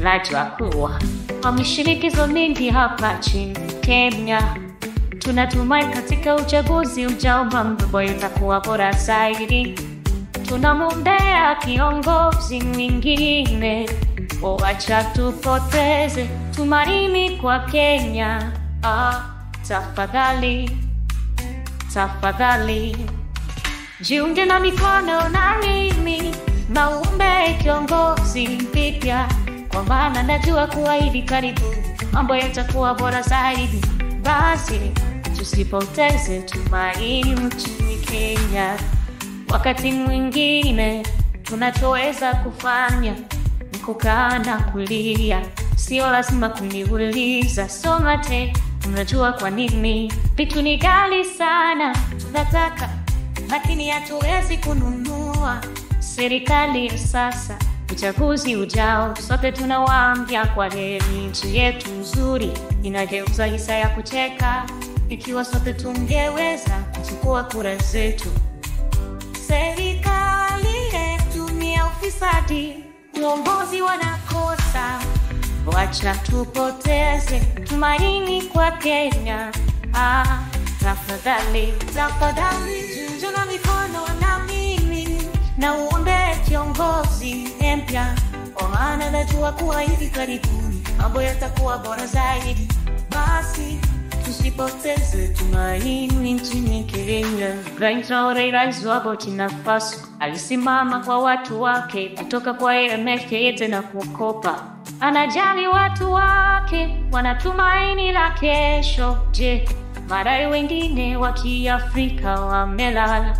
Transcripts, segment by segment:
Najua kuwa wameshirikizo mingi hapa nchini Kenya. Tunatumai katika uchaguzi ujao mambo yatakuwa bora zaidi. Tunamwombea kiongozi mwingine, wacha tupoteze tumaini kwa Kenya. Tafadhali jiunge na mikono na mimi, naombe kiongozi mpya, kwa maana najua kuwa hivi karibuni mambo yatakuwa bora zaidi. Basi tusipoteze tumaini nchini Kenya. Wakati mwingine tunachoweza kufanya ni kukaa na kulia, sio lazima kuniuliza soma te. Unajua kwa nini vitu ni ghali sana, tunataka lakini hatuwezi kununua. Serikali ya sasa, uchaguzi ujao, sote tunawaambia kwa heri nchi yetu nzuri inageuza hisa ya kucheka. Ikiwa sote tungeweza kuchukua kura zetu. Serikali yetu ni ya ufisadi, uongozi wanakosa, wacha tupoteze tumaini kwa Kenya. Tafadhali jiunge na mikono na mimi, naombe kiongozi mpya, kwa maana najua kuwa hivi karibuni mambo yatakuwa bora zaidi. Basi tusipoteze tumaini nchini Kenya. Rais wa Burkina Faso alisimama kwa watu wake kutoka kwa IMF yote na kukopa. Anajali watu wake, wanatumaini la kesho. Je, marais wengine wa Kiafrika wamelala?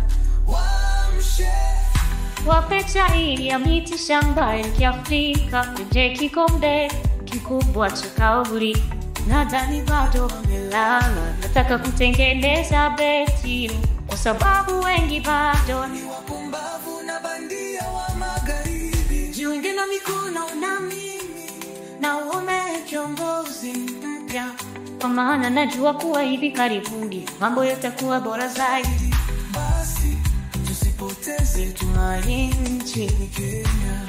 Wape chai ya miti shamba ya Kiafrika, kwenye kikombe kikubwa cha kauri. Nadhani bado wamelala. Nataka kutengeneza beti, kwa sababu wengi bado ni wapumbavu na bandia wa magharibi. Jiunge na mikono na mimi, naombe kiongozi mpya, kwa maana najua kuwa hivi karibuni mambo yatakuwa bora zaidi. Basi tusipoteze tumaini nchini Kenya.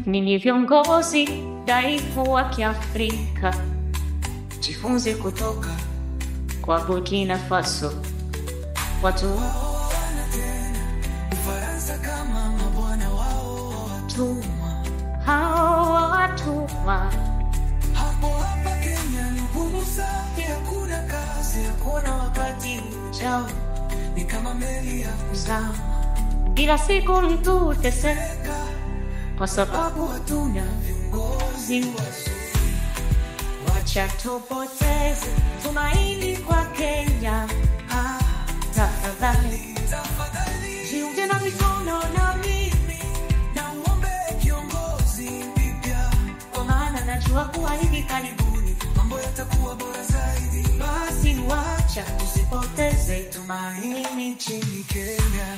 Ninyi viongozi dhaifu wa Kiafrika, jifunze kutoka kwa Burkina Faso. Watu Ufaransa kama mabwana wao watumwa, hao watumwa. Hapa Kenya ni ngumu sana, hakuna kazi, hakuna wakati ujao, ni kama meli ya kuzama. Kila siku mtu uteseka, kwa sababu hatuna viongozi wazuri. Wacha tupoteze tumaini kwa Kenya. Tafadhali jiunge na mikono na mimi, naombe kiongozi mpya, kwa maana najua kuwa hivi karibuni mambo yatakuwa bora zaidi. Basi wacha tusipoteze tumaini nchini Kenya.